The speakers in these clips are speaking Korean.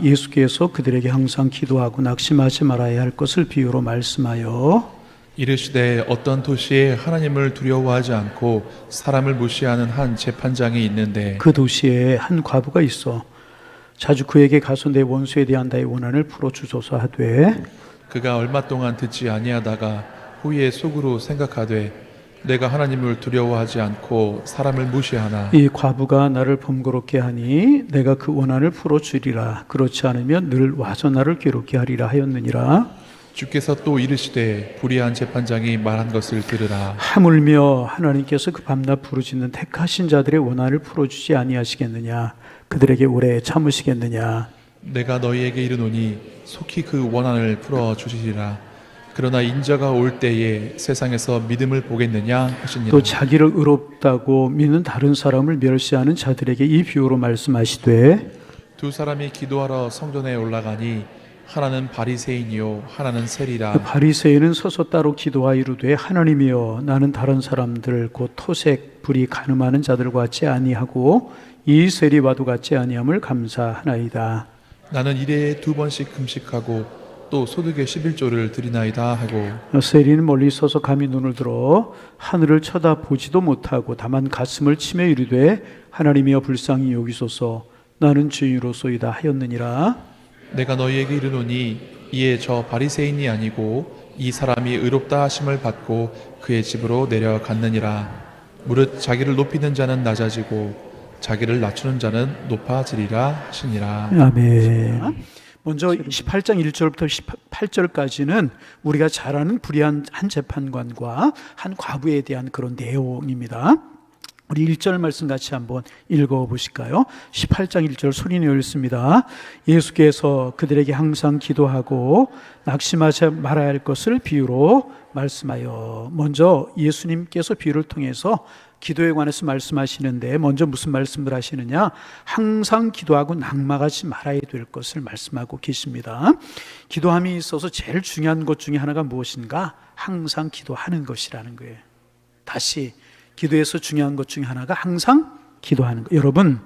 예수께서 그들에게 항상 기도하고 낙심하지 말아야 할 것을 비유로 말씀하여 이르시되 어떤 도시에 하나님을 두려워하지 않고 사람을 무시하는 한 재판장이 있는데 그 도시에 한 과부가 있어 자주 그에게 가서 내 원수에 대한 나의 원한을 풀어주소서 하되 그가 얼마 동안 듣지 아니하다가 후에 속으로 생각하되 내가 하나님을 두려워하지 않고 사람을 무시하나 이 과부가 나를 번거롭게 하니 내가 그 원한을 풀어주리라. 그렇지 않으면 늘 와서 나를 괴롭게 하리라 하였느니라. 주께서 또 이르시되 불의한 재판장이 말한 것을 들으라. 하물며 하나님께서 그 밤낮 부르짖는 택하신 자들의 원한을 풀어주지 아니하시겠느냐. 그들에게 오래 참으시겠느냐. 내가 너희에게 이르노니 속히 그 원한을 풀어주시리라. 그러나 인자가 올 때에 세상에서 믿음을 보겠느냐 하시니라. 또 자기를 의롭다고 믿는 다른 사람을 멸시하는 자들에게 이 비유로 말씀하시되 두 사람이 기도하러 성전에 올라가니 하나는 바리새인이요 하나는 세리라. 그 바리새인은 서서 따로 기도하여 이르되 하나님이여 나는 다른 사람들 곧 토색 불이 간음하는 자들과 같지 아니하고 이 세리와도 같지 아니함을 감사하나이다. 나는 일에 2번씩 금식하고 또 소득의 11조를 드리나이다 하고 세리는 멀리 서서 감히 눈을 들어 하늘을 쳐다보지도 못하고 다만 가슴을 치며 이르되 하나님이여 불쌍히 여기소서 나는 죄인으로소이다 하였느니라. 내가 너희에게 이르노니 이에 저 바리새인이 아니고 이 사람이 의롭다 하심을 받고 그의 집으로 내려갔느니라. 무릇 자기를 높이는 자는 낮아지고 자기를 낮추는 자는 높아지리라 하시니라. 아멘. 먼저 18장 1절부터 18절까지는 우리가 잘 아는 불의한 한 재판관과 한 과부에 대한 그런 내용입니다. 우리 1절 말씀 같이 한번 읽어보실까요? 18장 1절 소리내어 읽습니다. 예수께서 그들에게 항상 기도하고 낙심하지 말아야 할 것을 비유로 말씀하여. 먼저 예수님께서 비유를 통해서 기도에 관해서 말씀하시는데 먼저 무슨 말씀을 하시느냐? 항상 기도하고 낙망하지 말아야 될 것을 말씀하고 계십니다. 기도함에 있어서 제일 중요한 것 중에 하나가 무엇인가? 항상 기도하는 것이라는 거예요. 다시 기도에서 중요한 것 중에 하나가 항상 기도하는 것. 여러분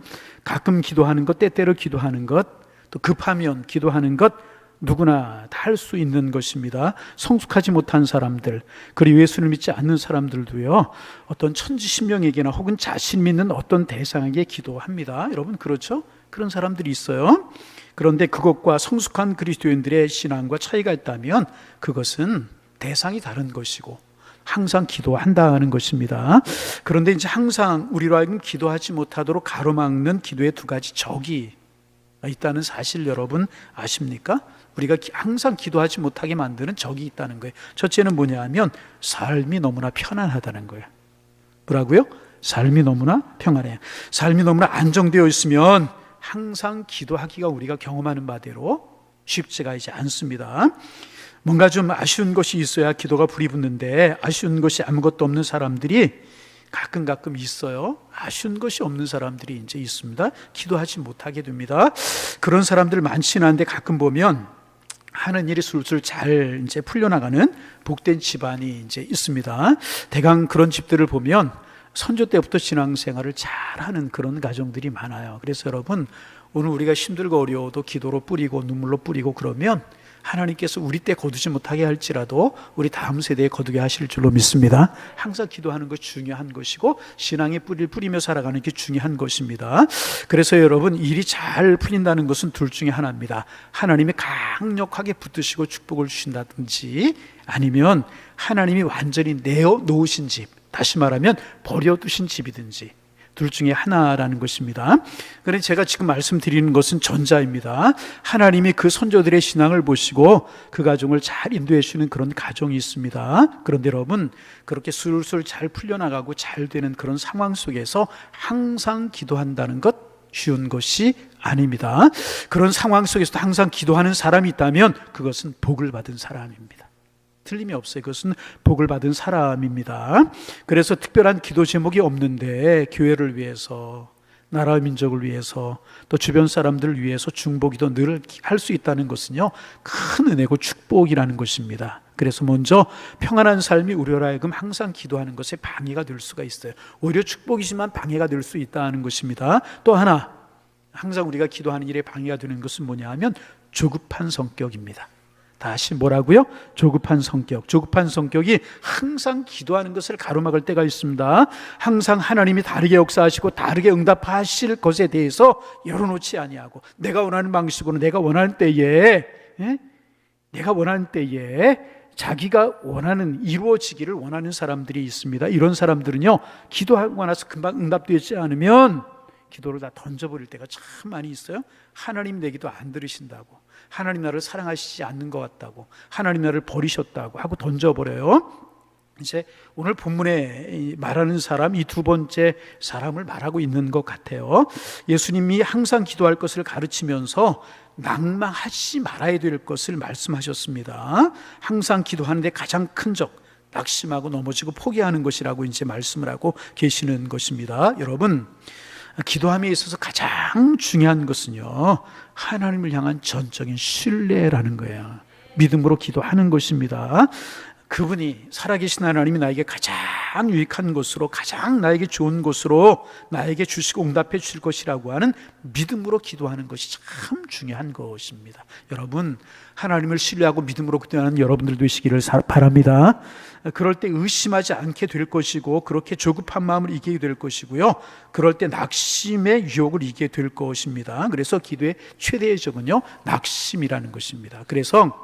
가끔 기도하는 것, 때때로 기도하는 것, 또 급하면 기도하는 것 누구나 다 할 수 있는 것입니다. 성숙하지 못한 사람들, 그리고 예수를 믿지 않는 사람들도요, 어떤 천지신명에게나 혹은 자신 믿는 어떤 대상에게 기도합니다. 여러분 그렇죠? 그런 사람들이 있어요. 그런데 그것과 성숙한 그리스도인들의 신앙과 차이가 있다면 그것은 대상이 다른 것이고 항상 기도한다는 것입니다. 그런데 이제 항상 우리로 하여금 기도하지 못하도록 가로막는 기도의 두 가지 적이 있다는 사실 여러분 아십니까? 우리가 항상 기도하지 못하게 만드는 적이 있다는 거예요. 첫째는 뭐냐 하면 삶이 너무나 편안하다는 거예요. 뭐라고요? 삶이 너무나 평안해요. 삶이 너무나 안정되어 있으면 항상 기도하기가 우리가 경험하는 바대로 쉽지가 않습니다. 뭔가 좀 아쉬운 것이 있어야 기도가 불이 붙는데 아쉬운 것이 아무것도 없는 사람들이 가끔 있어요. 아쉬운 것이 없는 사람들이 이제 있습니다. 기도하지 못하게 됩니다. 그런 사람들 많지는 않은데 가끔 보면 하는 일이 술술 잘 이제 풀려나가는 복된 집안이 이제 있습니다. 대강 그런 집들을 보면 선조 때부터 신앙생활을 잘하는 그런 가정들이 많아요. 그래서 여러분 오늘 우리가 힘들고 어려워도 기도로 뿌리고 눈물로 뿌리고 그러면 하나님께서 우리 때 거두지 못하게 할지라도 우리 다음 세대에 거두게 하실 줄로 믿습니다. 항상 기도하는 것이 중요한 것이고 신앙의 뿌리를 뿌리며 살아가는 게 중요한 것입니다. 그래서 여러분 일이 잘 풀린다는 것은 둘 중에 하나입니다. 하나님이 강력하게 붙드시고 축복을 주신다든지 아니면 하나님이 완전히 내어 놓으신 집, 다시 말하면 버려두신 집이든지 둘 중에 하나라는 것입니다. 그런데 제가 지금 말씀드리는 것은 전자입니다. 하나님이 그 선조들의 신앙을 보시고 그 가정을 잘 인도해 주시는 그런 가정이 있습니다. 그런데 여러분 그렇게 술술 잘 풀려나가고 잘 되는 그런 상황 속에서 항상 기도한다는 것 쉬운 것이 아닙니다. 그런 상황 속에서도 항상 기도하는 사람이 있다면 그것은 복을 받은 사람입니다. 틀림이 없어요. 그것은 복을 받은 사람입니다. 그래서 특별한 기도 제목이 없는데 교회를 위해서, 나라와 민족을 위해서, 또 주변 사람들을 위해서 중보기도 늘 할 수 있다는 것은요 큰 은혜고 축복이라는 것입니다. 그래서 먼저 평안한 삶이 우리로 하여금 항상 기도하는 것에 방해가 될 수가 있어요. 오히려 축복이지만 방해가 될 수 있다는 것입니다. 또 하나 항상 우리가 기도하는 일에 방해가 되는 것은 뭐냐 하면 조급한 성격입니다. 다시 뭐라고요? 조급한 성격. 조급한 성격이 항상 기도하는 것을 가로막을 때가 있습니다. 항상 하나님이 다르게 역사하시고 다르게 응답하실 것에 대해서 열어놓지 아니하고 내가 원하는 방식으로 내가 원하는 때에 자기가 원하는 이루어지기를 원하는 사람들이 있습니다. 이런 사람들은요, 기도하고 나서 금방 응답되지 않으면 기도를 다 던져버릴 때가 참 많이 있어요. 하나님 내 기도 안 들으신다고, 하나님 나를 사랑하시지 않는 것 같다고, 하나님 나를 버리셨다고 하고 던져버려요. 이제 오늘 본문에 말하는 사람, 이 두 번째 사람을 말하고 있는 것 같아요. 예수님이 항상 기도할 것을 가르치면서 낙망하지 말아야 될 것을 말씀하셨습니다. 항상 기도하는데 가장 큰 적, 낙심하고 넘어지고 포기하는 것이라고 이제 말씀을 하고 계시는 것입니다. 여러분, 기도함에 있어서 가장 중요한 것은요, 하나님을 향한 전적인 신뢰라는 거예요. 믿음으로 기도하는 것입니다. 그분이, 살아계신 하나님이 나에게 가장 유익한 것으로, 가장 나에게 좋은 것으로 나에게 주시고 응답해 주실 것이라고 하는 믿음으로 기도하는 것이 참 중요한 것입니다. 여러분, 하나님을 신뢰하고 믿음으로 기도하는 여러분들 되시기를 바랍니다. 그럴 때 의심하지 않게 될 것이고, 그렇게 조급한 마음을 이기게 될 것이고요, 그럴 때 낙심의 유혹을 이기게 될 것입니다. 그래서 기도의 최대의 적은요, 낙심이라는 것입니다. 그래서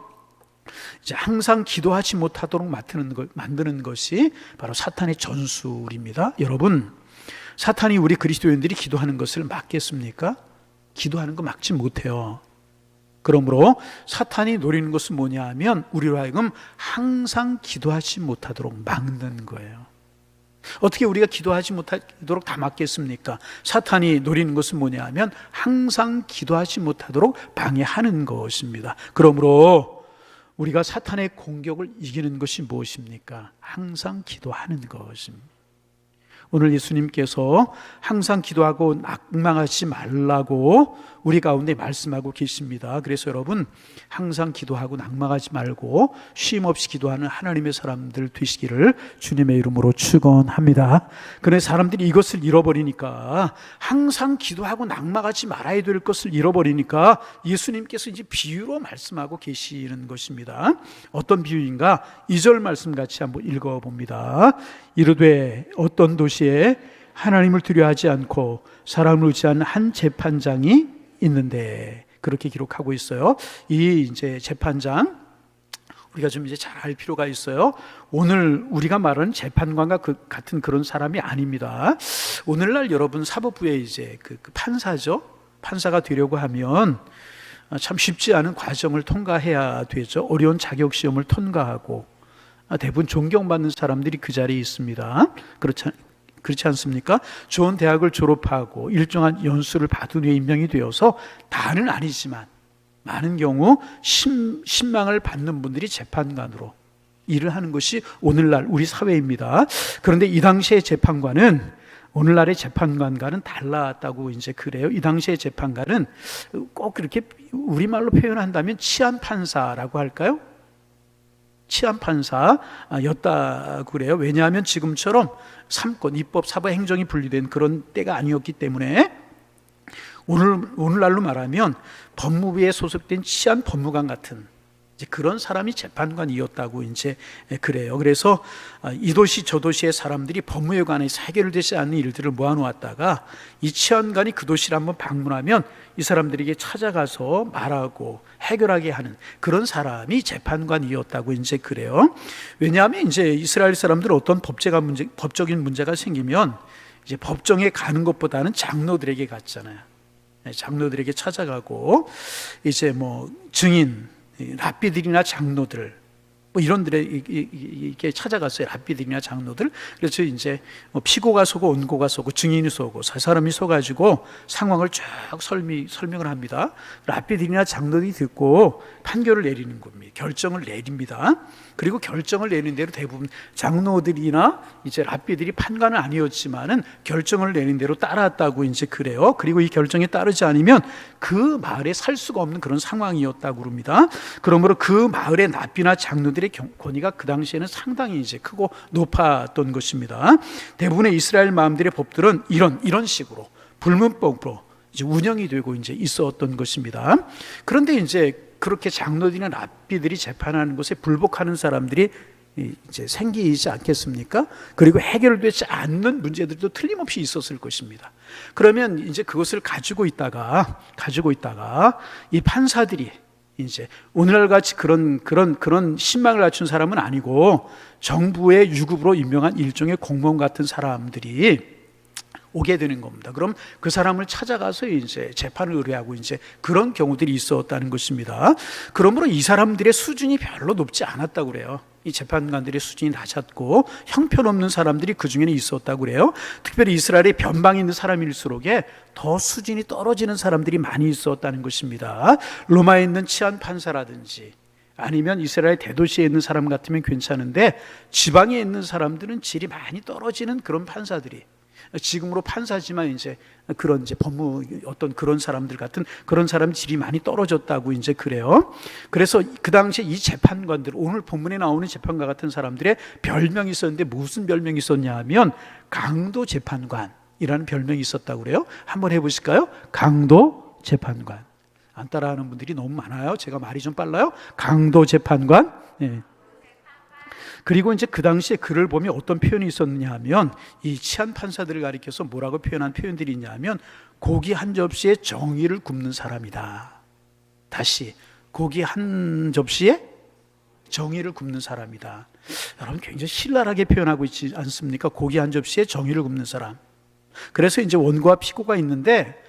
이제 항상 기도하지 못하도록 만드는 것이 바로 사탄의 전술입니다. 여러분, 사탄이 우리 그리스도인들이 기도하는 것을 막겠습니까? 기도하는 거 막지 못해요. 그러므로 사탄이 노리는 것은 뭐냐 하면 우리로 하여금 항상 기도하지 못하도록 막는 거예요. 어떻게 우리가 기도하지 못하도록 다 막겠습니까? 사탄이 노리는 것은 뭐냐 하면 항상 기도하지 못하도록 방해하는 것입니다. 그러므로 우리가 사탄의 공격을 이기는 것이 무엇입니까? 항상 기도하는 것입니다. 오늘 예수님께서 항상 기도하고 낙망하지 말라고 우리 가운데 말씀하고 계십니다. 그래서 여러분, 항상 기도하고 낙망하지 말고 쉼 없이 기도하는 하나님의 사람들 되시기를 주님의 이름으로 축원합니다. 그런데 사람들이 이것을 잃어버리니까, 항상 기도하고 낙망하지 말아야 될 것을 잃어버리니까 예수님께서 이제 비유로 말씀하고 계시는 것입니다. 어떤 비유인가? 2절 말씀 같이 한번 읽어봅니다. 이르되 어떤 도시에 하나님을 두려워하지 않고 사람을 의지하는 한 재판장이 있는데, 그렇게 기록하고 있어요. 이 이제 재판장, 우리가 좀 이제 잘 알 필요가 있어요. 오늘 우리가 말하는 재판관과 같은 그런 사람이 아닙니다. 오늘날 여러분 사법부에 이제 그 판사죠. 판사가 되려고 하면 참 쉽지 않은 과정을 통과해야 되죠. 어려운 자격 시험을 통과하고 대부분 존경받는 사람들이 그 자리에 있습니다. 그렇지 않습니까? 좋은 대학을 졸업하고 일정한 연수를 받은 후에 임명이 되어서, 다는 아니지만 많은 경우 신망을 받는 분들이 재판관으로 일을 하는 것이 오늘날 우리 사회입니다. 그런데 이 당시의 재판관은 오늘날의 재판관과는 달랐다고 이제 그래요. 이 당시의 재판관은 꼭 그렇게 우리말로 표현한다면 치안판사라고 할까요? 치안판사였다고 그래요. 왜냐하면 지금처럼 삼권, 입법, 사법, 행정이 분리된 그런 때가 아니었기 때문에 오늘날로 말하면 법무부에 소속된 치안법무관 같은 이제 그런 사람이 재판관이었다고 이제 그래요. 그래서 이 도시 저 도시의 사람들이 법무에 관해서 해결되지 않는 일들을 모아놓았다가 이 치안관이 그 도시를 한번 방문하면 이 사람들에게 찾아가서 말하고 해결하게 하는 그런 사람이 재판관이었다고 이제 그래요. 왜냐하면 이제 이스라엘 사람들은 어떤 법적인 문제가 생기면 이제 법정에 가는 것보다는 장로들에게 갔잖아요. 장로들에게 찾아가고 이제 뭐 증인, 랍비들이나 장로들, 뭐 이런들에게 찾아갔어요. 랍비들이나 장로들. 그래서 이제 피고가 서고 원고가 서고 증인이 서고 세 사람이 서가지고 상황을 쭉 설명을 합니다. 랍비들이나 장로들이 듣고 판결을 내리는 겁니다. 결정을 내립니다. 그리고 결정을 내는 대로 대부분 장로들이나 이제 랍비들이 판관은 아니었지만은 결정을 내는 대로 따랐다고 이제 그래요. 그리고 이 결정에 따르지 않으면 그 마을에 살 수가 없는 그런 상황이었다고 그럽니다. 그러므로 그 마을의 랍비나 장로들의 권위가 그 당시에는 상당히 이제 크고 높았던 것입니다. 대부분의 이스라엘 마음들의 법들은 이런 식으로 불문법으로 이제 운영이 되고 이제 있었던 것입니다. 그런데 이제 그렇게 장로들이나 랍비들이 재판하는 것에 불복하는 사람들이 이제 생기지 않겠습니까? 그리고 해결되지 않는 문제들도 틀림없이 있었을 것입니다. 그러면 이제 그것을 가지고 있다가 이 판사들이 이제 오늘날 같이 그런 신망을 갖춘 사람은 아니고 정부의 유급으로 임명한 일종의 공무원 같은 사람들이 오게 되는 겁니다. 그럼 그 사람을 찾아가서 이제 재판을 의뢰하고 이제 그런 경우들이 있었다는 것입니다. 그러므로 이 사람들의 수준이 별로 높지 않았다고 그래요. 이 재판관들의 수준이 낮았고 형편없는 사람들이 그 중에는 있었다고 그래요. 특별히 이스라엘에 변방에 있는 사람일수록에 더 수준이 떨어지는 사람들이 많이 있었다는 것입니다. 로마에 있는 치안 판사라든지 아니면 이스라엘 대도시에 있는 사람 같으면 괜찮은데 지방에 있는 사람들은 질이 많이 떨어지는 그런 판사들이, 지금으로 판사지만 이제 그런 이제 법무 어떤 그런 사람들 같은 그런 사람 질이 많이 떨어졌다고 이제 그래요. 그래서 그 당시에 이 재판관들, 오늘 본문에 나오는 재판관 같은 사람들의 별명이 있었는데 무슨 별명이 있었냐 하면 강도 재판관이라는 별명이 있었다고 그래요. 한번 해보실까요? 강도 재판관. 안 따라하는 분들이 너무 많아요. 제가 말이 좀 빨라요. 강도 재판관. 예. 그리고 이제 그 당시에 글을 보면 어떤 표현이 있었느냐 하면 이 치안 판사들을 가리켜서 뭐라고 표현한 표현들이 있냐면 고기 한 접시에 정의를 굽는 사람이다. 다시 고기 한 접시에 정의를 굽는 사람이다. 여러분 굉장히 신랄하게 표현하고 있지 않습니까? 고기 한 접시에 정의를 굽는 사람. 그래서 이제 원고와 피고가 있는데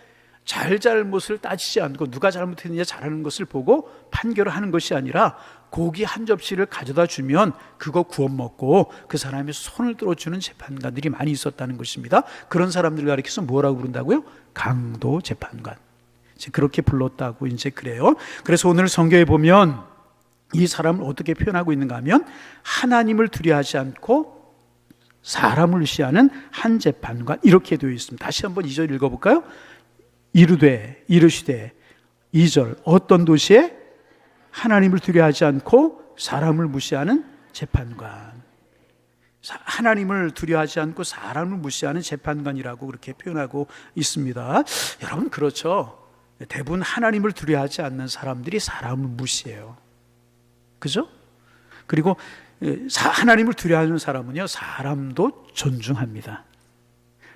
잘못을 따지지 않고 누가 잘못했느냐 잘하는 것을 보고 판결을 하는 것이 아니라 고기 한 접시를 가져다 주면 그거 구워 먹고 그 사람의 손을 들어주는 재판관들이 많이 있었다는 것입니다. 그런 사람들을 가리켜서 뭐라고 부른다고요? 강도 재판관. 이제 그렇게 불렀다고 이제 그래요. 그래서 오늘 성경에 보면 이 사람을 어떻게 표현하고 있는가 하면 하나님을 두려워하지 않고 사람을 의시하는 한 재판관, 이렇게 되어 있습니다. 다시 한번 2절 읽어볼까요? 이르시되 2절 어떤 도시에 하나님을 두려워하지 않고 사람을 무시하는 재판관. 하나님을 두려워하지 않고 사람을 무시하는 재판관이라고 그렇게 표현하고 있습니다. 여러분 그렇죠? 대부분 하나님을 두려워하지 않는 사람들이 사람을 무시해요. 그죠? 그리고 하나님을 두려워하는 사람은요 사람도 존중합니다.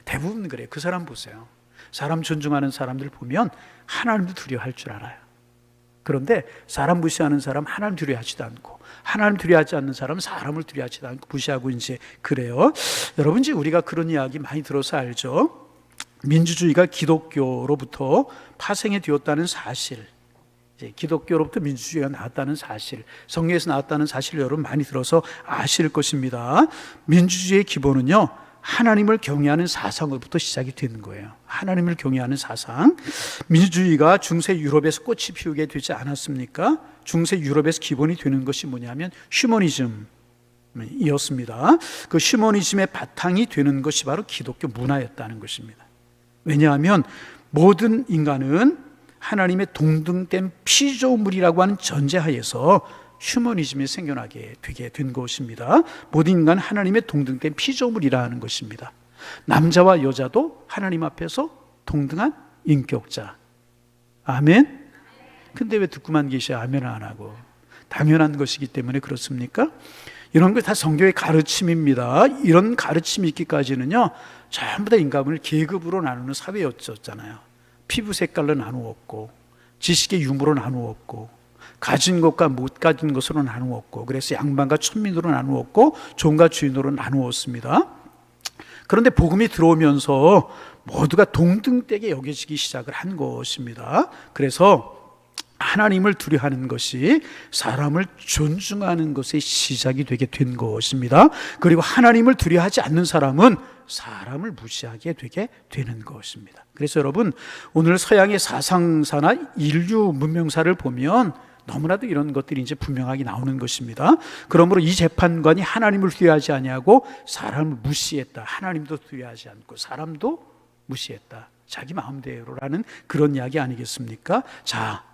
대부분 그래요. 그 사람 보세요. 사람 존중하는 사람들 보면 하나님도 두려워할 줄 알아요. 그런데 사람 무시하는 사람 하나님 두려워하지도 않고, 하나님 두려워하지 않는 사람은 사람을 두려워하지도 않고 무시하고 이제 그래요. 여러분 이제 우리가 그런 이야기 많이 들어서 알죠. 민주주의가 기독교로부터 파생이 되었다는 사실, 이제 기독교로부터 민주주의가 나왔다는 사실, 성경에서 나왔다는 사실을 여러분 많이 들어서 아실 것입니다. 민주주의의 기본은요 하나님을 경외하는 사상으로부터 시작이 되는 거예요. 하나님을 경외하는 사상. 민주주의가 중세 유럽에서 꽃이 피우게 되지 않았습니까? 중세 유럽에서 기본이 되는 것이 뭐냐면 휴머니즘이었습니다. 그 휴머니즘의 바탕이 되는 것이 바로 기독교 문화였다는 것입니다. 왜냐하면 모든 인간은 하나님의 동등된 피조물이라고 하는 전제하에서 휴머니즘이 생겨나게 되게 된 것입니다. 모든 인간 하나님의 동등된 피조물이라는 것입니다. 남자와 여자도 하나님 앞에서 동등한 인격자. 아멘. 근데 왜 듣고만 계셔 아멘을 안 하고? 당연한 것이기 때문에 그렇습니까? 이런 게 다 성경의 가르침입니다. 이런 가르침이 있기까지는요 전부 다 인간을 계급으로 나누는 사회였잖아요. 피부 색깔로 나누었고, 지식의 유무로 나누었고, 가진 것과 못 가진 것으로 나누었고, 그래서 양반과 천민으로 나누었고, 종과 주인으로 나누었습니다. 그런데 복음이 들어오면서 모두가 동등되게 여겨지기 시작을 한 것입니다. 그래서 하나님을 두려워하는 것이 사람을 존중하는 것의 시작이 되게 된 것입니다. 그리고 하나님을 두려워하지 않는 사람은 사람을 무시하게 되게 되는 것입니다. 그래서 여러분 오늘 서양의 사상사나 인류 문명사를 보면 너무나도 이런 것들이 이제 분명하게 나오는 것입니다. 그러므로 이 재판관이 하나님을 두려워하지 아니하고 사람을 무시했다. 하나님도 두려워하지 않고 사람도 무시했다. 자기 마음대로라는 그런 이야기 아니겠습니까? 자,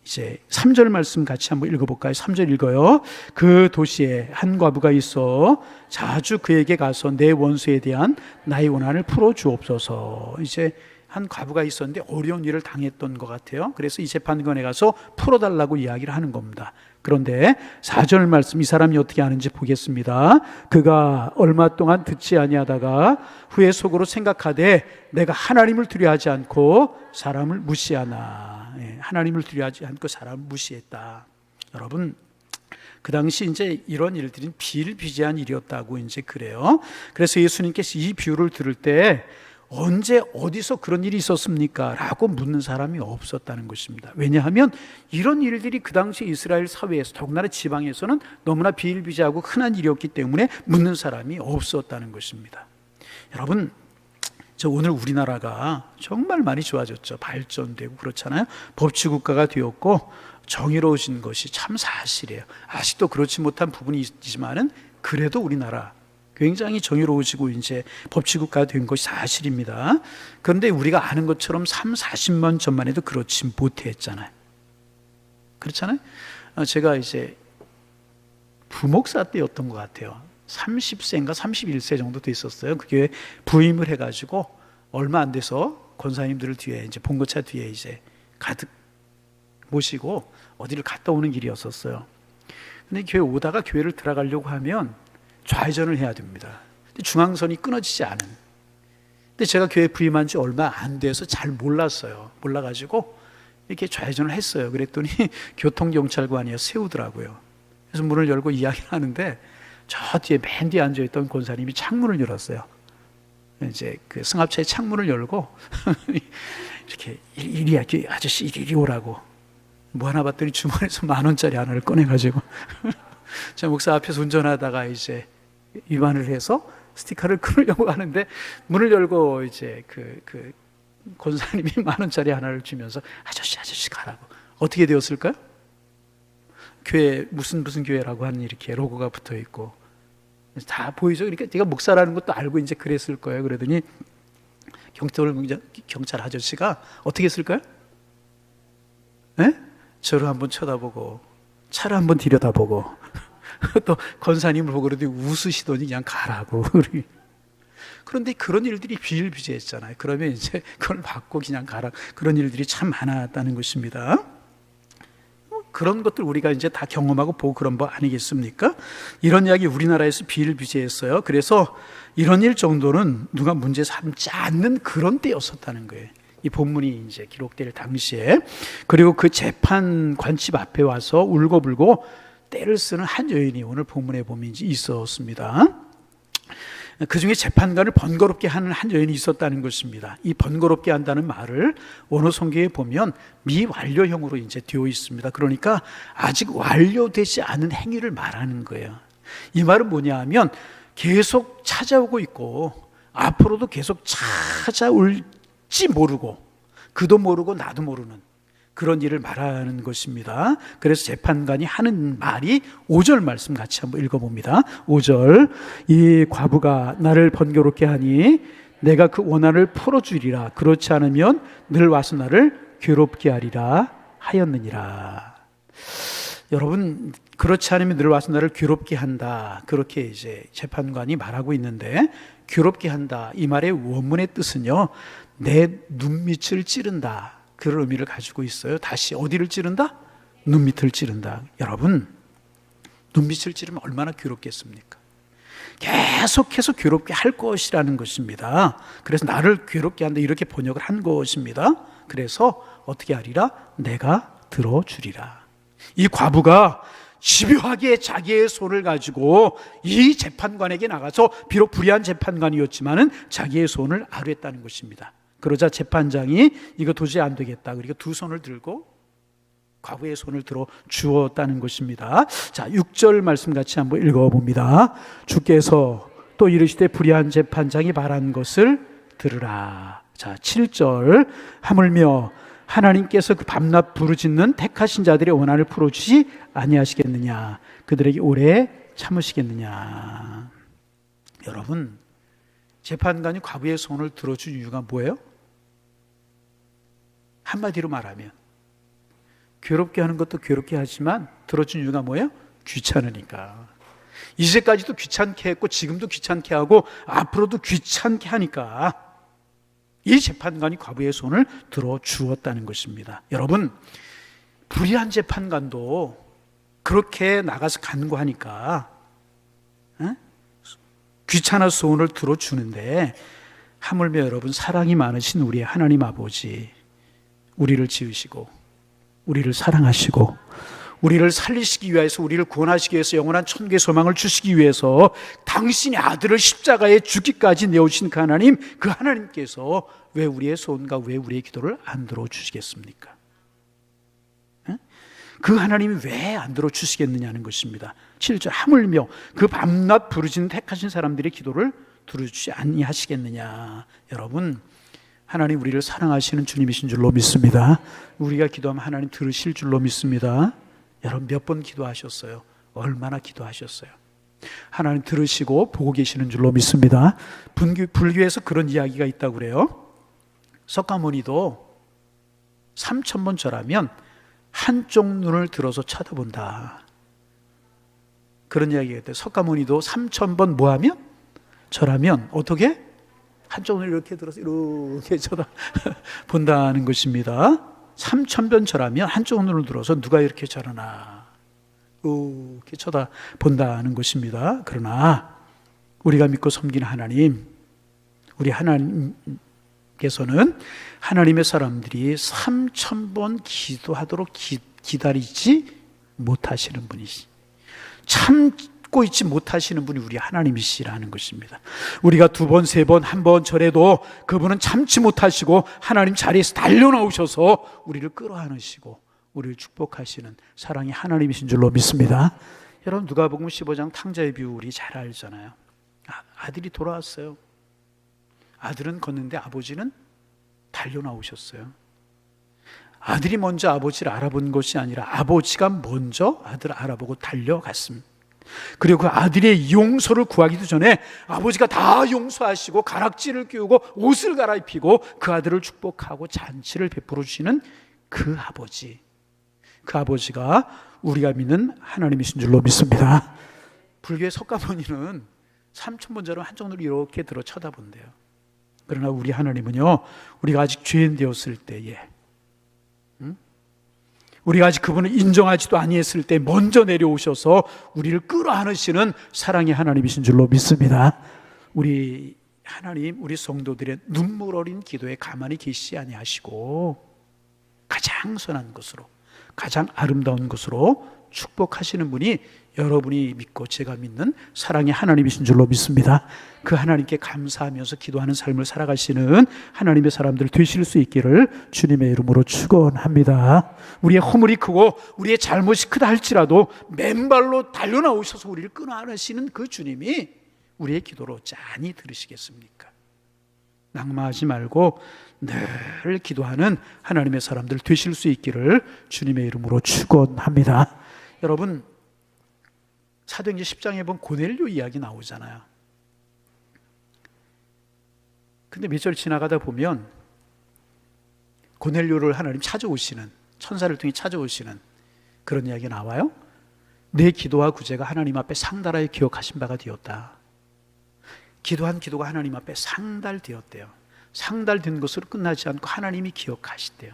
이제 3절 말씀 같이 한번 읽어볼까요? 3절 읽어요. 그 도시에 한 과부가 있어 자주 그에게 가서 내 원수에 대한 나의 원한을 풀어주옵소서. 이제 한 과부가 있었는데 어려운 일을 당했던 것 같아요. 그래서 이 재판관에 가서 풀어달라고 이야기를 하는 겁니다. 그런데 4절 말씀, 이 사람이 어떻게 하는지 보겠습니다. 그가 얼마 동안 듣지 아니하다가 후에 속으로 생각하되 내가 하나님을 두려워하지 않고 사람을 무시하나. 하나님을 두려워하지 않고 사람을 무시했다. 여러분, 그 당시 이제 이런 일들은 비일비재한 일이었다고 이제 그래요. 그래서 예수님께서 이 비유를 들을 때 언제 어디서 그런 일이 있었습니까? 라고 묻는 사람이 없었다는 것입니다. 왜냐하면 이런 일들이 그 당시 이스라엘 사회에서, 더군다나 지방에서는 너무나 비일비재하고 흔한 일이었기 때문에 묻는 사람이 없었다는 것입니다. 여러분, 저 오늘 우리나라가 정말 많이 좋아졌죠. 발전되고 그렇잖아요. 법치국가가 되었고 정의로워진 것이 참 사실이에요. 아직도 그렇지 못한 부분이 있지만은 그래도 우리나라 굉장히 정의로워지고 이제 법치국가가 된 것이 사실입니다. 그런데 우리가 아는 것처럼 3, 40년 전만 해도 그렇지 못했잖아요. 그렇잖아요. 제가 이제 부목사 때였던 것 같아요. 30세인가 31세 정도 됐었어요. 그 교회 부임을 해가지고 얼마 안 돼서 권사님들을 뒤에 이제 봉고차 뒤에 이제 가득 모시고 어디를 갔다 오는 길이었었어요. 근데 교회 오다가 교회를 들어가려고 하면 좌회전을 해야 됩니다. 근데 중앙선이 끊어지지 않은. 근데 제가 교회 부임한 지 얼마 안 돼서 잘 몰랐어요. 몰라가지고 이렇게 좌회전을 했어요. 그랬더니 교통경찰관이 세우더라고요. 그래서 문을 열고 이야기를 하는데 저 뒤에 맨 뒤에 앉아있던 권사님이 창문을 열었어요. 이제 그 승합차의 창문을 열고 이렇게 이리 아저씨 이리 오라고. 뭐 하나 봤더니 주머니에서 10,000원짜리 하나를 꺼내가지고 제 목사 앞에서 운전하다가 이제 위반을 해서 스티커를 끊으려고 하는데 문을 열고 이제 그 권사님이 10,000원짜리 하나를 주면서 아저씨 가라고. 어떻게 되었을까요? 교회 무슨 교회라고 하는 이렇게 로고가 붙어 있고 다 보이죠. 그러니까 제가 목사라는 것도 알고 이제 그랬을 거예요. 그러더니 경찰 아저씨가 어떻게 했을까요? 네? 저를 한번 쳐다보고 차를 한번 들여다보고 또 권사님을 보고 그러더니 웃으시더니 그냥 가라고. 그런데 그런 일들이 비일비재했잖아요. 그러면 이제 그걸 받고 그냥 가라. 그런 일들이 참 많았다는 것입니다. 그런 것들 우리가 이제 다 경험하고 보고 그런 거 아니겠습니까? 이런 이야기 우리나라에서 비일비재했어요. 그래서 이런 일 정도는 누가 문제 삼지 않는 그런 때였었다는 거예요. 이 본문이 이제 기록될 당시에. 그리고 그 재판관집 앞에 와서 울고불고 떼를 쓰는 한 여인이 오늘 본문에 보면 있었습니다. 그 중에 재판관을 번거롭게 하는 한 여인이 있었다는 것입니다. 이 번거롭게 한다는 말을 원어 성경에 보면 미완료형으로 이제 되어 있습니다. 그러니까 아직 완료되지 않은 행위를 말하는 거예요. 이 말은 뭐냐 하면 계속 찾아오고 있고 앞으로도 계속 찾아올지 모르고 그도 모르고 나도 모르는 그런 일을 말하는 것입니다. 그래서 재판관이 하는 말이 5절 말씀 같이 한번 읽어봅니다. 5절, 이 과부가 나를 번거롭게 하니 내가 그 원한을 풀어주리라. 그렇지 않으면 늘 와서 나를 괴롭게 하리라 하였느니라. 여러분, 그렇지 않으면 늘 와서 나를 괴롭게 한다. 그렇게 이제 재판관이 말하고 있는데, 괴롭게 한다. 이 말의 원문의 뜻은요, 내 눈밑을 찌른다. 그런 의미를 가지고 있어요. 다시 어디를 찌른다? 눈밑을 찌른다. 여러분, 눈밑을 찌르면 얼마나 괴롭겠습니까? 계속해서 괴롭게 할 것이라는 것입니다. 그래서 나를 괴롭게 한다 이렇게 번역을 한 것입니다. 그래서 어떻게 하리라? 내가 들어주리라. 이 과부가 집요하게 자기의 손을 가지고 이 재판관에게 나가서 비록 불의한 재판관이었지만은 자기의 손을 아뢰었다는 것입니다. 그러자 재판장이 이거 도저히 안 되겠다. 그리고 두 손을 들고 과부의 손을 들어 주었다는 것입니다. 자, 6절 말씀 같이 한번 읽어봅니다. 주께서 또 이르시되 불의한 재판장이 말한 것을 들으라. 자, 7절 하물며 하나님께서 그 밤낮 부르짖는 택하신 자들의 원한을 풀어주지 아니하시겠느냐. 그들에게 오래 참으시겠느냐. 여러분, 재판관이 과부의 손을 들어준 이유가 뭐예요? 한마디로 말하면 괴롭게 하는 것도 괴롭게 하지만 들어준 이유가 뭐예요? 귀찮으니까. 이제까지도 귀찮게 했고 지금도 귀찮게 하고 앞으로도 귀찮게 하니까 이 재판관이 과부의 손을 들어 주었다는 것입니다. 여러분, 불의한 재판관도 그렇게 나가서 간구하니까 귀찮아 소원을 들어주는데, 하물며 여러분, 사랑이 많으신 우리의 하나님 아버지, 우리를 지으시고 우리를 사랑하시고 우리를 살리시기 위해서, 우리를 구원하시기 위해서, 영원한 천국의 소망을 주시기 위해서 당신의 아들을 십자가에 죽기까지 내오신 그 하나님, 그 하나님께서 왜 우리의 소원과 왜 우리의 기도를 안 들어주시겠습니까? 그 하나님이 왜 안 들어주시겠느냐는 것입니다. 7절, 하물며 그 밤낮 부르짖는 택하신 사람들의 기도를 들어주지 아니하시겠느냐. 여러분, 하나님 우리를 사랑하시는 주님이신 줄로 믿습니다. 우리가 기도하면 하나님 들으실 줄로 믿습니다. 여러분, 몇 번 기도하셨어요? 얼마나 기도하셨어요? 하나님 들으시고 보고 계시는 줄로 믿습니다. 불교에서 그런 이야기가 있다고 그래요. 석가모니도 3000번 절하면 한쪽 눈을 들어서 쳐다본다, 그런 이야기가 있대요. 석가모니도 3000번 뭐하면? 절하면 어떻게? 한쪽 눈을 이렇게 들어서 이렇게 쳐다본다는 것입니다. 3000번 절하면 한쪽 눈을 들어서 누가 이렇게 절하나 이렇게 쳐다본다는 것입니다. 그러나 우리가 믿고 섬기는 하나님, 우리 하나님께서는 하나님의 사람들이 3000번 기도하도록 기다리지 못하시는 분이시, 참고 있지 못하시는 분이 우리 하나님이시라는 것입니다. 우리가 2번, 3번, 1번 절해도 그분은 참지 못하시고 하나님 자리에서 달려나오셔서 우리를 끌어안으시고 우리를 축복하시는 사랑의 하나님이신 줄로 믿습니다. 여러분, 누가복음 15장 탕자의 비유 우리 잘 알잖아요. 아들이 돌아왔어요. 아들은 걷는데 아버지는 달려나오셨어요. 아들이 먼저 아버지를 알아본 것이 아니라 아버지가 먼저 아들을 알아보고 달려갔습니다. 그리고 그 아들의 용서를 구하기도 전에 아버지가 다 용서하시고 가락지를 끼우고 옷을 갈아입히고 그 아들을 축복하고 잔치를 베풀어 주시는 그 아버지, 그 아버지가 우리가 믿는 하나님이신 줄로 믿습니다. 불교의 석가모니는 3000번 절은 한쪽 눈을 이렇게 들어 쳐다본대요. 그러나 우리 하나님은요, 우리가 아직 죄인 되었을 때에, 우리가 아직 그분을 인정하지도 아니했을 때 먼저 내려오셔서 우리를 끌어안으시는 사랑의 하나님이신 줄로 믿습니다. 우리 하나님, 우리 성도들의 눈물 어린 기도에 가만히 계시지 아니하시고 가장 선한 것으로, 가장 아름다운 것으로 축복하시는 분이 여러분이 믿고 제가 믿는 사랑의 하나님이신 줄로 믿습니다. 그 하나님께 감사하면서 기도하는 삶을 살아가시는 하나님의 사람들 되실 수 있기를 주님의 이름으로 축원합니다. 우리의 허물이 크고 우리의 잘못이 크다 할지라도 맨발로 달려나오셔서 우리를 끌어안으시는 그 주님이 우리의 기도로 짠히 들으시겠습니까? 낙마하지 말고 늘 기도하는 하나님의 사람들 되실 수 있기를 주님의 이름으로 축원합니다. 여러분, 사도행전 10장에 보면 고넬료 이야기 나오잖아요. 근데 몇 절 지나가다 보면 고넬료를 하나님 찾아오시는, 천사를 통해 찾아오시는 그런 이야기가 나와요. 내 기도와 구제가 하나님 앞에 상달하여 기억하신 바가 되었다. 기도한 기도가 하나님 앞에 상달되었대요. 상달된 것으로 끝나지 않고 하나님이 기억하시대요.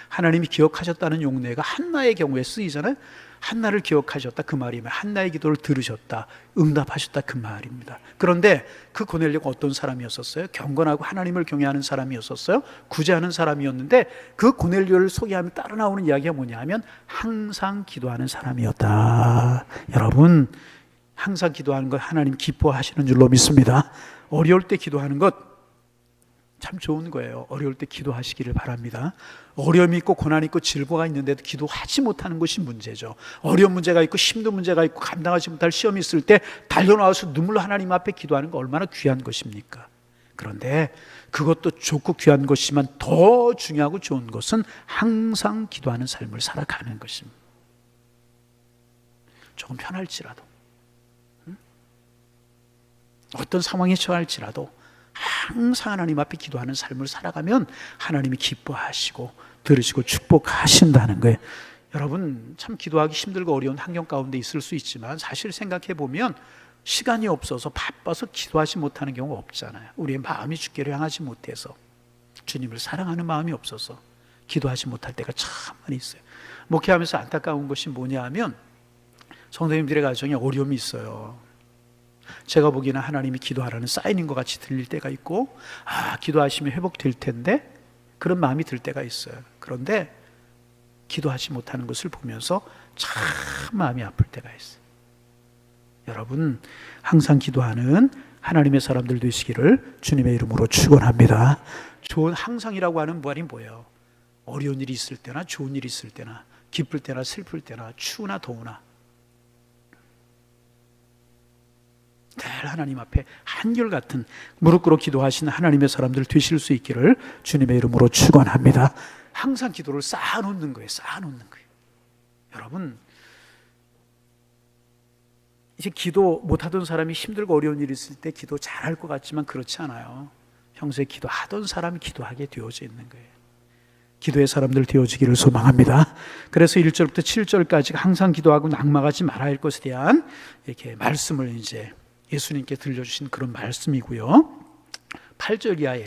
하나님이 기억하셨다는 용례가 한나의 경우에 쓰이잖아요. 한나를 기억하셨다, 그 말이면 한나의 기도를 들으셨다, 응답하셨다, 그 말입니다. 그런데 그 고넬료가 어떤 사람이었었어요? 경건하고 하나님을 경외하는 사람이었었어요. 구제하는 사람이었는데 그 고넬료를 소개하면 따라 나오는 이야기가 뭐냐 하면 항상 기도하는 사람이었다. 여러분, 항상 기도하는 것 하나님 기뻐하시는 줄로 믿습니다. 어려울 때 기도하는 것 참 좋은 거예요. 어려울 때 기도하시기를 바랍니다. 어려움이 있고 고난이 있고 질고가 있는데도 기도하지 못하는 것이 문제죠. 어려운 문제가 있고 힘든 문제가 있고 감당하지 못할 시험이 있을 때 달려나와서 눈물로 하나님 앞에 기도하는 거 얼마나 귀한 것입니까? 그런데 그것도 좋고 귀한 것이지만 더 중요하고 좋은 것은 항상 기도하는 삶을 살아가는 것입니다. 조금 편할지라도, 어떤 상황에 처할지라도 항상 하나님 앞에 기도하는 삶을 살아가면 하나님이 기뻐하시고 들으시고 축복하신다는 거예요. 여러분, 참 기도하기 힘들고 어려운 환경 가운데 있을 수 있지만 사실 생각해 보면 시간이 없어서 바빠서 기도하지 못하는 경우가 없잖아요. 우리의 마음이 주께를 향하지 못해서. 주님을 사랑하는 마음이 없어서 기도하지 못할 때가 참 많이 있어요. 목회하면서 안타까운 것이 뭐냐 하면 성도님들의 가정에 어려움이 있어요. 제가 보기에는 하나님이 기도하라는 사인인 것 같이 들릴 때가 있고, 기도하시면 회복될 텐데 그런 마음이 들 때가 있어요. 그런데 기도하지 못하는 것을 보면서 참 마음이 아플 때가 있어요. 여러분, 항상 기도하는 하나님의 사람들 되시기를 주님의 이름으로 축원합니다. 좋은 항상이라고 하는 말이 뭐예요? 어려운 일이 있을 때나 좋은 일이 있을 때나 기쁠 때나 슬플 때나 추우나 더우나 늘 하나님 앞에 한결같은 무릎 꿇어 기도하시는 하나님의 사람들 되실 수 있기를 주님의 이름으로 축원합니다. 항상 기도를 쌓아놓는 거예요. 쌓아놓는 거예요. 여러분, 이제 기도 못하던 사람이 힘들고 어려운 일이 있을 때 기도 잘할 것 같지만 그렇지 않아요. 평소에 기도하던 사람이 기도하게 되어져 있는 거예요. 기도의 사람들 되어지기를 소망합니다. 그래서 1절부터 7절까지 항상 기도하고 낙망하지 말아야 할 것에 대한 이렇게 말씀을 이제 예수님께 들려주신 그런 말씀이고요. 8절 이하에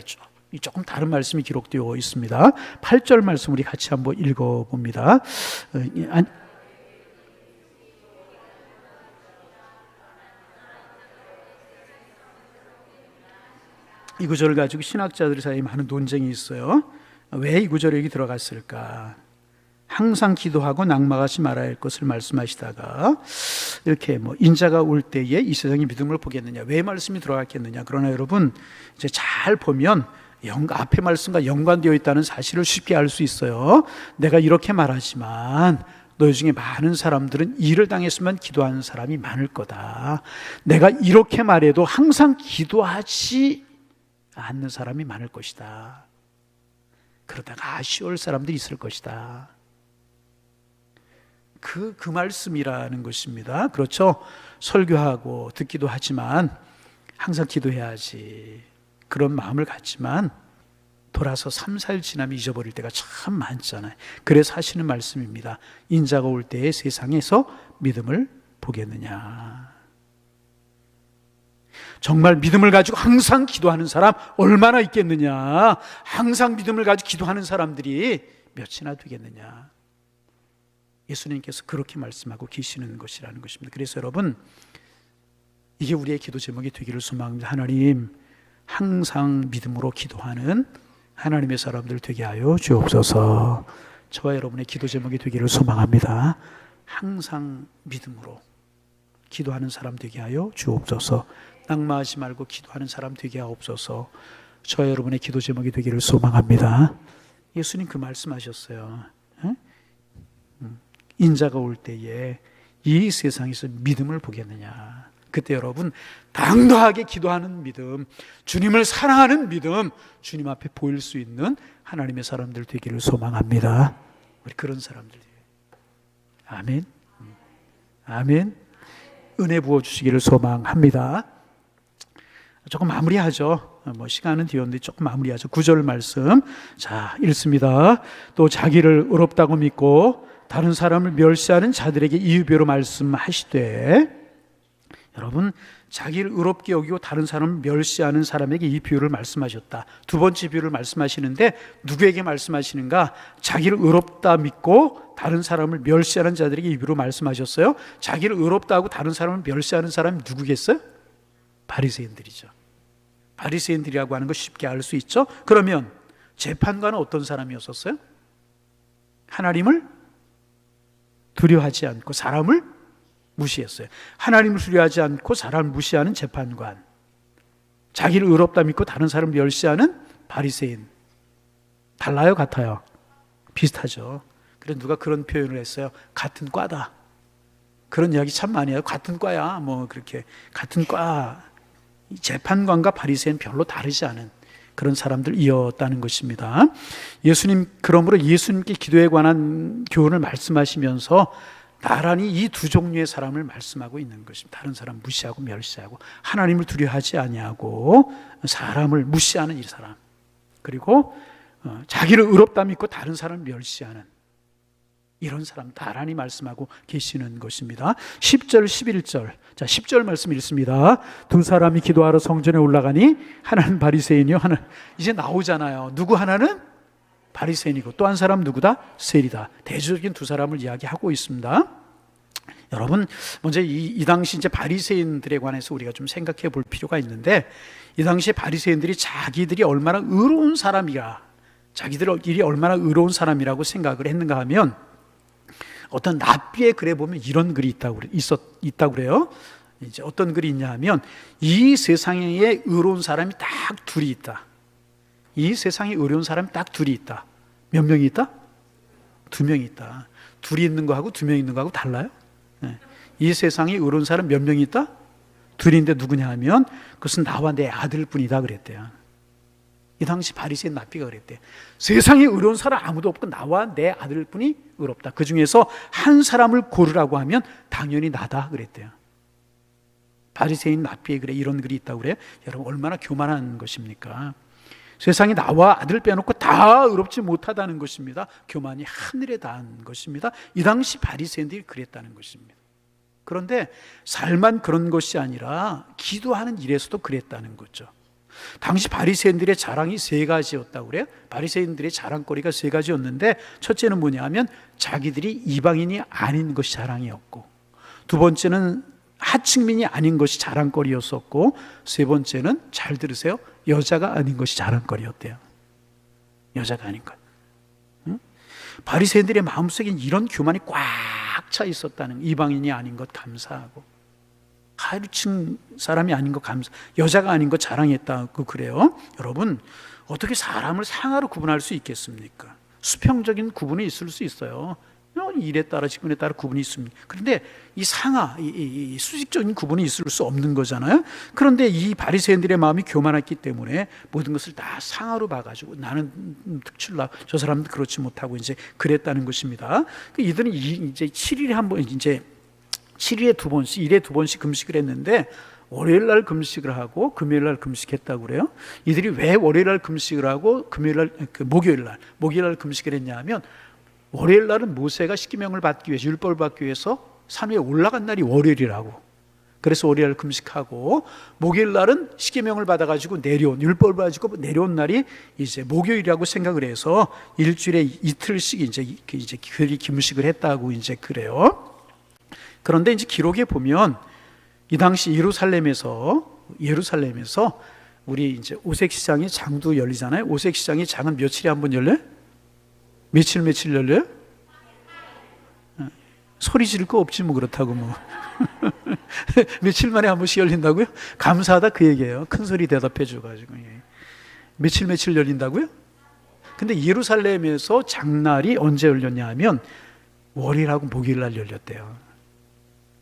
조금 다른 말씀이 기록되어 있습니다. 8절 말씀 우리 같이 한번 읽어봅니다. 이 구절을 가지고 신학자들 사이에 많은 논쟁이 있어요. 왜 이 구절이 여기 들어갔을까? 항상 기도하고 낙망하지 말아야 할 것을 말씀하시다가 이렇게 인자가 올 때에 이 세상의 믿음을 보겠느냐, 왜 말씀이 들어갔겠느냐. 그러나 여러분, 이제 잘 보면 앞에 말씀과 연관되어 있다는 사실을 쉽게 알 수 있어요. 내가 이렇게 말하지만 너희 중에 많은 사람들은 이를 당했으면 기도하는 사람이 많을 거다. 내가 이렇게 말해도 항상 기도하지 않는 사람이 많을 것이다. 그러다가 아쉬울 사람들이 있을 것이다. 그 말씀이라는 것입니다. 그렇죠? 설교하고 듣기도 하지만 항상 기도해야지, 그런 마음을 갖지만 돌아서 3, 4일 지나면 잊어버릴 때가 참 많잖아요. 그래서 하시는 말씀입니다. 인자가 올 때에 세상에서 믿음을 보겠느냐. 정말 믿음을 가지고 항상 기도하는 사람 얼마나 있겠느냐. 항상 믿음을 가지고 기도하는 사람들이 몇이나 되겠느냐. 예수님께서 그렇게 말씀하고 계시는 것이라는 것입니다. 그래서 여러분, 이게 우리의 기도 제목이 되기를 소망합니다. 하나님, 항상 믿음으로 기도하는 하나님의 사람들 되게 하여 주옵소서. 저와 여러분의 기도 제목이 되기를 소망합니다. 항상 믿음으로 기도하는 사람 되게 하여 주옵소서. 낙마하지 말고 기도하는 사람 되게 하옵소서. 저와 여러분의 기도 제목이 되기를 소망합니다. 예수님 그 말씀하셨어요. 인자가 올 때에 이 세상에서 믿음을 보겠느냐. 그때 여러분, 당당하게 기도하는 믿음, 주님을 사랑하는 믿음, 주님 앞에 보일 수 있는 하나님의 사람들 되기를 소망합니다. 우리 그런 사람들. 아멘. 아멘. 은혜 부어주시기를 소망합니다. 조금 마무리하죠. 시간은 뒤였는데 조금 마무리하죠. 9절 말씀. 자, 읽습니다. 또 자기를 의롭다고 믿고 다른 사람을 멸시하는 자들에게 이유별로 말씀하시되, 여러분, 자기를 의롭게 여기고 다른 사람을 멸시하는 사람에게 이 비유를 말씀하셨다. 두 번째 비유를 말씀하시는데 누구에게 말씀하시는가? 자기를 의롭다 믿고 다른 사람을 멸시하는 자들에게 이 비유로 말씀하셨어요. 자기를 의롭다 하고 다른 사람을 멸시하는 사람이 누구겠어요? 바리새인들이죠. 바리새인들이라고 하는 거 쉽게 알 수 있죠. 그러면 재판관은 어떤 사람이었었어요? 하나님을 두려워하지 않고 사람을 무시했어요. 하나님을 두려워하지 않고 사람을 무시하는 재판관, 자기를 의롭다 믿고 다른 사람을 멸시하는 바리새인. 달라요? 같아요? 비슷하죠. 그래서 누가 그런 표현을 했어요. 같은 과다. 그런 이야기 참 많이 해요. 같은 과야. 그렇게 같은 과. 재판관과 바리새인 별로 다르지 않은 그런 사람들이었다는 것입니다. 예수님, 그러므로 예수님께 기도에 관한 교훈을 말씀하시면서 나란히 이 두 종류의 사람을 말씀하고 있는 것입니다. 다른 사람 무시하고 멸시하고, 하나님을 두려워하지 아니하고 사람을 무시하는 이 사람, 그리고 자기를 의롭다 믿고 다른 사람을 멸시하는 이런 사람다 하나님 말씀하고 계시는 것입니다. 10절 11절. 자, 10절 말씀 읽습니다. 두 사람이 기도하러 성전에 올라가니 하나는 바리새인이요 하나는, 이제 나오잖아요. 누구 하나는 바리새인이고 또 한 사람 누구다? 세리다. 대조적인 두 사람을 이야기하고 있습니다. 여러분, 먼저 이 당시 이제 바리새인들에 관해서 우리가 좀 생각해 볼 필요가 있는데, 이 당시에 바리새인들이 자기들이 얼마나 의로운 사람이라, 자기들이 얼마나 의로운 사람이라고 생각을 했는가 하면, 어떤 랍비의 글에 보면 이런 글이 있다고 그래요. 이제 어떤 글이 있냐 하면, 이 세상에 의로운 사람이 딱 둘이 있다. 이 세상에 의로운 사람이 딱 둘이 있다. 몇 명이 있다? 두 명이 있다. 둘이 있는 거하고 두 명이 있는 거하고 달라요? 네. 이 세상에 의로운 사람 몇 명이 있다? 둘인데 누구냐 하면 그것은 나와 내 아들뿐이다 그랬대요. 이 당시 바리새인 랍비가 그랬대요. 세상에 의로운 사람 아무도 없고 나와 내 아들뿐이 의롭다. 그 중에서 한 사람을 고르라고 하면 당연히 나다 그랬대요. 바리새인 랍비의 글에 이런 글이 있다고 그래요. 여러분, 얼마나 교만한 것입니까? 세상에 나와 아들 빼놓고 다 의롭지 못하다는 것입니다. 교만이 하늘에 닿은 것입니다. 이 당시 바리새인들이 그랬다는 것입니다. 그런데 삶만 그런 것이 아니라 기도하는 일에서도 그랬다는 거죠. 당시 바리새인들의 자랑이 세 가지였다고 그래요. 바리새인들의 자랑거리가 세 가지였는데, 첫째는 뭐냐 하면 자기들이 이방인이 아닌 것이 자랑이었고, 두 번째는 하층민이 아닌 것이 자랑거리였었고, 세 번째는, 잘 들으세요, 여자가 아닌 것이 자랑거리였대요. 여자가 아닌 것. 응? 바리새인들의 마음속엔 이런 교만이 꽉 차 있었다는, 이방인이 아닌 것 감사하고, 하층 사람이 아닌 것 감사, 여자가 아닌 것 자랑했다고 그래요. 여러분, 어떻게 사람을 상하로 구분할 수 있겠습니까? 수평적인 구분이 있을 수 있어요. 일에 따라 직분에 따라 구분이 있습니다. 그런데 이 상하, 이 수직적인 구분이 있을 수 없는 거잖아요. 그런데 이 바리새인들의 마음이 교만했기 때문에 모든 것을 다 상하로 봐가지고 나는 특출나, 저 사람은 그렇지 못하고 이제 그랬다는 것입니다. 이들은 이제 7일에 한 번, 이제 7일에 두 번씩, 일에 두 번씩 금식을 했는데, 월요일 날 금식을 하고 금요일 날 금식했다고 그래요. 이들이 왜 월요일 날 금식을 하고 목요일 날 금식을 했냐 하면, 월요일 날은 모세가 십계명을 받기 위해서, 율법을 받기 위해서 산 위에 올라간 날이 월요일이라고. 그래서 월요일 날 금식하고, 목요일 날은 십계명을 받아가지고 율법을 가지고 내려온 날이 이제 목요일이라고 생각을 해서 일주일에 이틀씩 이제 그들이 금식을 했다고 이제 그래요. 그런데 이제 기록에 보면 이 당시 예루살렘에서 우리 이제 오색 시장이 장도 열리잖아요. 오색 시장이 장은 며칠에 한 번 열려요? 며칠 열려요? 소리 지를 거 없지 뭐, 그렇다고 뭐. 며칠 만에 한 번씩 열린다고요? 감사하다 그 얘기예요. 큰 소리 대답해 줘가지고. 며칠 열린다고요? 근데 예루살렘에서 장날이 언제 열렸냐 하면 월요일하고 목요일 날 열렸대요.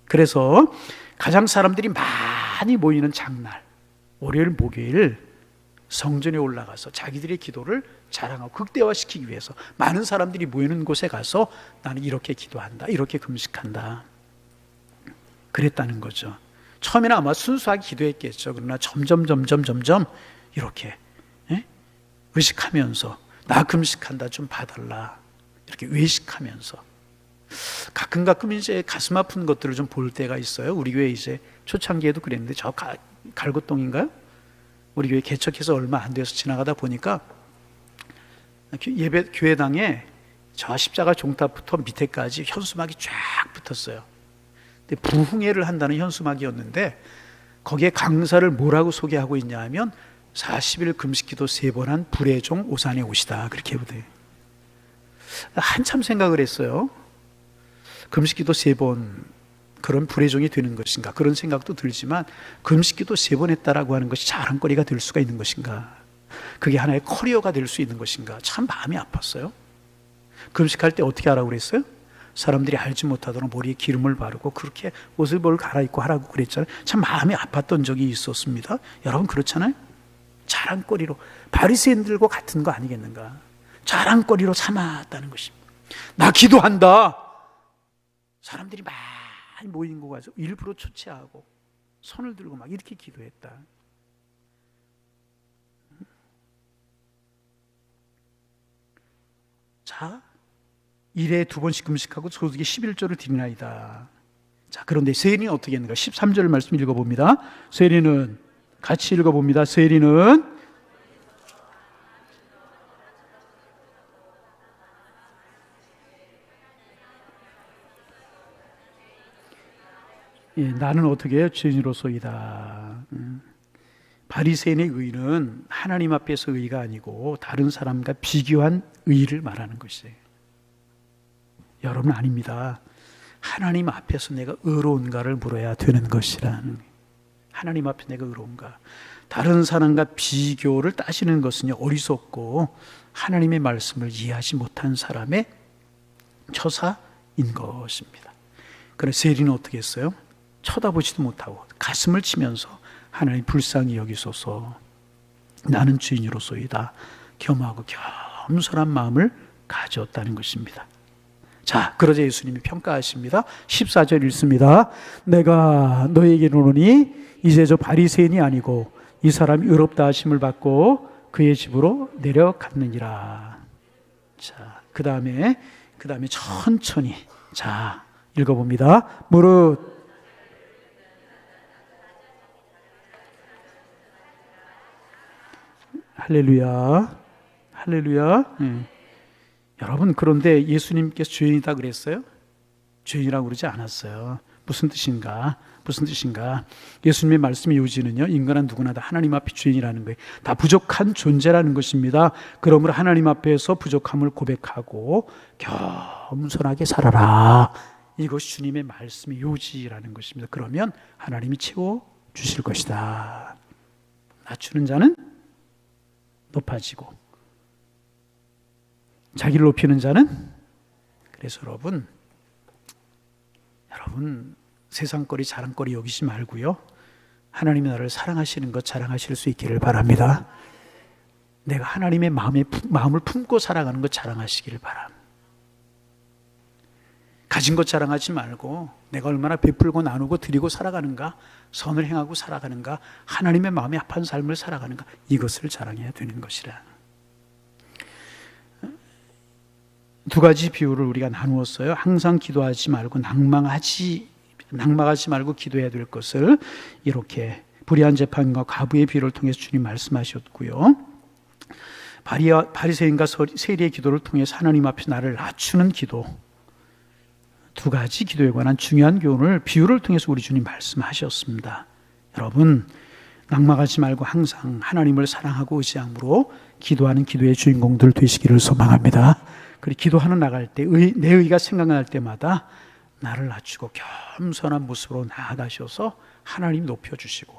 그래서 가장 사람들이 많이 모이는 장날, 월요일 목요일 성전에 올라가서 자기들의 기도를 자랑하고 극대화시키기 위해서 많은 사람들이 모이는 곳에 가서 나는 이렇게 기도한다, 이렇게 금식한다, 그랬다는 거죠. 처음에는 아마 순수하게 기도했겠죠. 그러나 점점 이렇게 의식하면서 나 금식한다, 좀 봐달라, 이렇게 외식하면서 가끔 이제 가슴 아픈 것들을 좀 볼 때가 있어요. 우리 교회 이제 초창기에도 그랬는데, 저 갈고동인가요? 우리 교회 개척해서 얼마 안 돼서 지나가다 보니까 예배 교회당에 저 십자가 종탑부터 밑에까지 현수막이 쫙 붙었어요. 근데 부흥회를 한다는 현수막이었는데, 거기에 강사를 뭐라고 소개하고 있냐 하면 40일 금식기도 3번 한 불의 종 오산에 오시다, 그렇게 해보대요. 한참 생각을 했어요. 금식기도 3번, 그런 불의 종이 되는 것인가, 그런 생각도 들지만 금식기도 3번 했다라고 하는 것이 자랑거리가 될 수가 있는 것인가, 그게 하나의 커리어가 될 수 있는 것인가, 참 마음이 아팠어요. 금식할 때 어떻게 하라고 그랬어요? 사람들이 알지 못하도록 머리에 기름을 바르고 그렇게 옷을 갈아입고 하라고 그랬잖아요. 참 마음이 아팠던 적이 있었습니다. 여러분, 그렇잖아요. 자랑거리로, 바리새인들과 같은 거 아니겠는가. 자랑거리로 삼았다는 것입니다. 나 기도한다, 사람들이 많이 모인 거 가지고 일부러 초췌하고 손을 들고 막 이렇게 기도했다. 자, 일에 2번씩 금식하고 소득의 11조를 드리나이다. 자, 그런데 세리는 어떻게 했는가? 13절 말씀 읽어봅니다. 세리는 같이 읽어봅니다. 세리는 나는 어떻게 해요? 죄인으로소이다. 바리새인의 의는 하나님 앞에서 의가 아니고 다른 사람과 비교한 의를 말하는 것이에요. 여러분 아닙니다. 하나님 앞에서 내가 의로운가를 물어야 되는 것이라는, 하나님 앞에 내가 의로운가. 다른 사람과 비교를 따지는 것은 어리석고 하나님의 말씀을 이해하지 못한 사람의 처사인 것입니다. 그래서 세리는 어떻게 했어요? 쳐다보지도 못하고 가슴을 치면서 하나님 불쌍히 여기소서, 나는 죄인으로소이다. 겸하고 겸손한 마음을 가졌다는 것입니다. 자, 그러자 예수님이 평가하십니다. 14절 읽습니다. 내가 너에게 이르노니 이제 저 바리새인이 아니고 이 사람이 의롭다 하심을 받고 그의 집으로 내려갔느니라. 자, 그 다음에 천천히 자 읽어봅니다. 무릇 할렐루야, 할렐루야. 여러분, 그런데 예수님께서 죄인이다 그랬어요? 죄인이라고 그러지 않았어요. 무슨 뜻인가? 예수님의 말씀의 요지는요, 인간은 누구나 다 하나님 앞에 죄인이라는 거예요. 다 부족한 존재라는 것입니다. 그러므로 하나님 앞에서 부족함을 고백하고 겸손하게 살아라. 이것이 주님의 말씀의 요지라는 것입니다. 그러면 하나님이 채워주실 것이다. 낮추는 자는 높아지고 자기를 높이는 자는, 그래서 여러분 세상거리 자랑거리 여기지 말고요, 하나님이 나를 사랑하시는 것 자랑하실 수 있기를 바랍니다. 내가 하나님의 마음을 품고 살아가는 것 자랑하시기를 바랍니다. 가진 것 자랑하지 말고 내가 얼마나 베풀고 나누고 드리고 살아가는가, 선을 행하고 살아가는가, 하나님의 마음에 합한 삶을 살아가는가, 이것을 자랑해야 되는 것이라. 두 가지 비유를 우리가 나누었어요. 항상 기도하지 말고 낙망하지 말고 기도해야 될 것을 이렇게 불의한 재판과 과부의 비유를 통해서 주님 말씀하셨고요. 바리새인과 세리의 기도를 통해서 하나님 앞에 나를 낮추는 기도, 두 가지 기도에 관한 중요한 교훈을 비유를 통해서 우리 주님 말씀하셨습니다. 여러분, 낙망하지 말고 항상 하나님을 사랑하고 의지함으로 기도하는 기도의 주인공들 되시기를 소망합니다. 그리고 기도하는 나갈 때 내 의가 생각날 때마다 나를 낮추고 겸손한 모습으로 나아가셔서 하나님 높여주시고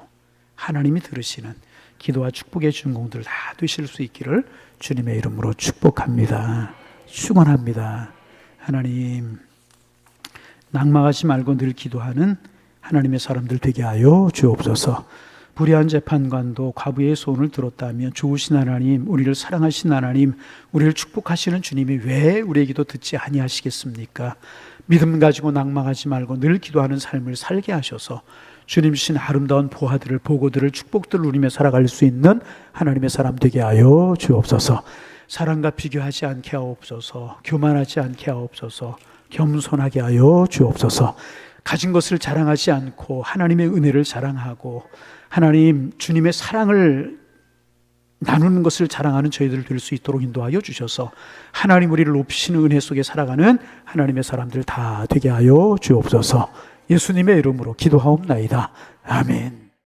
하나님이 들으시는 기도와 축복의 주인공들 다 되실 수 있기를 주님의 이름으로 축복합니다. 축원합니다. 하나님, 낙망하지 말고 늘 기도하는 하나님의 사람들 되게 하여 주옵소서. 불의한 재판관도 과부의 소원을 들었다면 좋으신 하나님, 우리를 사랑하신 하나님, 우리를 축복하시는 주님이 왜 우리의 기도 듣지 아니하시겠습니까? 믿음 가지고 낙망하지 말고 늘 기도하는 삶을 살게 하셔서 주님 주신 아름다운 보화들을, 보고들을, 축복들을 누리며 살아갈 수 있는 하나님의 사람 되게 하여 주옵소서. 사람과 비교하지 않게 하옵소서. 교만하지 않게 하옵소서. 겸손하게 하여 주옵소서. 가진 것을 자랑하지 않고 하나님의 은혜를 자랑하고 하나님 주님의 사랑을 나누는 것을 자랑하는 저희들 될 수 있도록 인도하여 주셔서 하나님 우리를 높이시는 은혜 속에 살아가는 하나님의 사람들 다 되게 하여 주옵소서. 예수님의 이름으로 기도하옵나이다. 아멘.